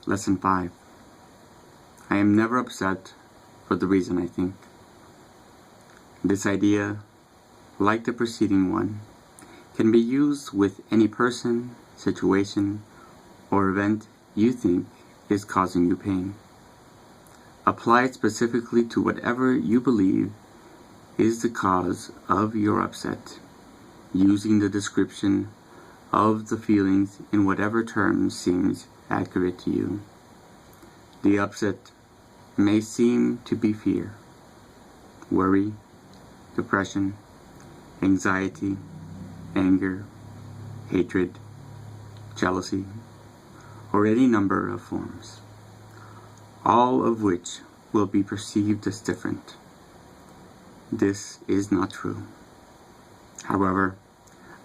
Lesson 5. I am never upset for the reason I think. This idea, like the preceding one, can be used with any person, situation, or event you think is causing you pain. Apply it specifically to whatever you believe is the cause of your upset, using the description of the feelings in whatever terms seems accurate to you. The upset may seem to be fear, worry, depression, anxiety, anger, hatred, jealousy, or any number of forms, all of which will be perceived as different. This is not true. However,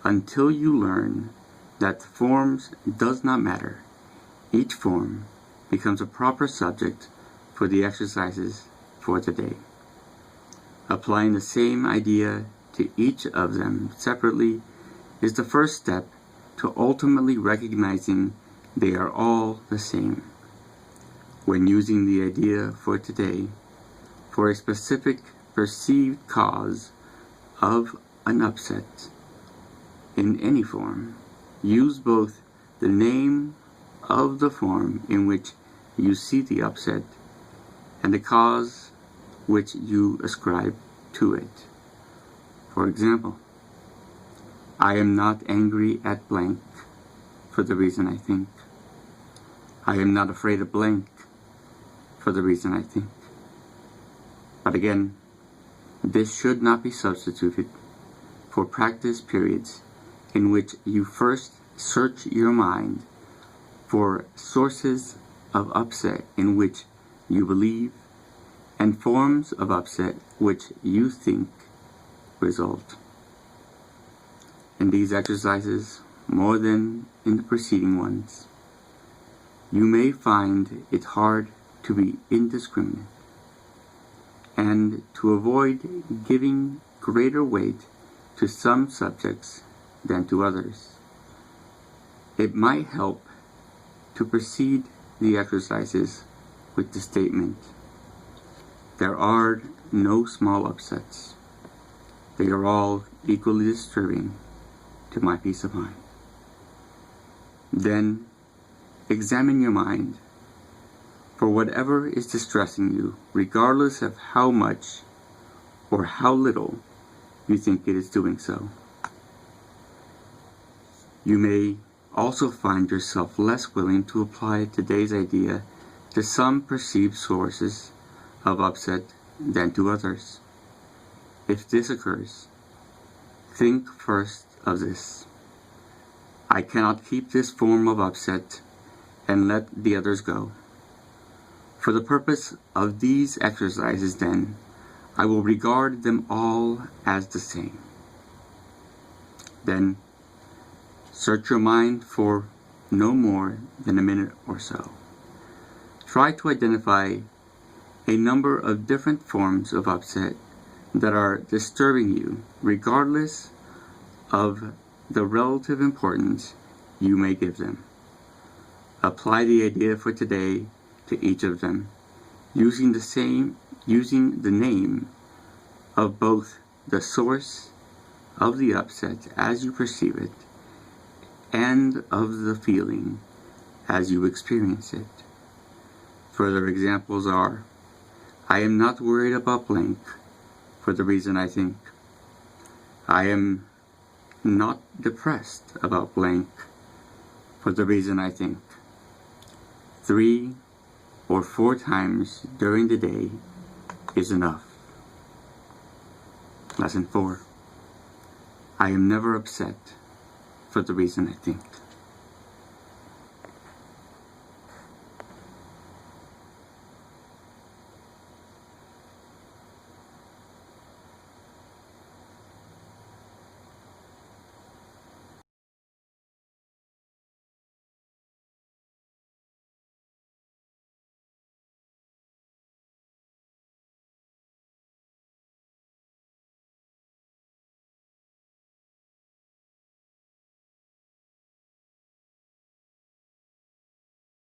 until you learn that the forms does not matter, each form becomes a proper subject for the exercises for today. Applying the same idea to each of them separately is the first step to ultimately recognizing they are all the same. When using the idea for today for a specific perceived cause of an upset in any form, use both the name of the form in which you see the upset and the cause which you ascribe to it. For example, I am not angry at blank for the reason I think. I am not afraid of blank for the reason I think. But again, this should not be substituted for practice periods in which you first search your mind for sources of upset in which you believe and forms of upset which you think result. In these exercises, more than in the preceding ones, you may find it hard to be indiscriminate and to avoid giving greater weight to some subjects than to others. It might help to precede the exercises with the statement, there are no small upsets. They are all equally disturbing to my peace of mind. Then examine your mind for whatever is distressing you, regardless of how much or how little you think it is doing so. You may also find yourself less willing to apply today's idea to some perceived sources of upset than to others. If this occurs, think first of this. I cannot keep this form of upset and let the others go. For the purpose of these exercises, then, I will regard them all as the same. Then, search your mind for no more than a minute or so. Try to identify a number of different forms of upset that are disturbing you, regardless of the relative importance you may give them. Apply the idea for today to each of them, using the name of both the source of the upset as you perceive it and of the feeling as you experience it. Further examples are, I am not worried about blank for the reason I think. I am not depressed about blank for the reason I think. 3 or 4 times during the day is enough. Lesson 4. I am never upset for the reason I think.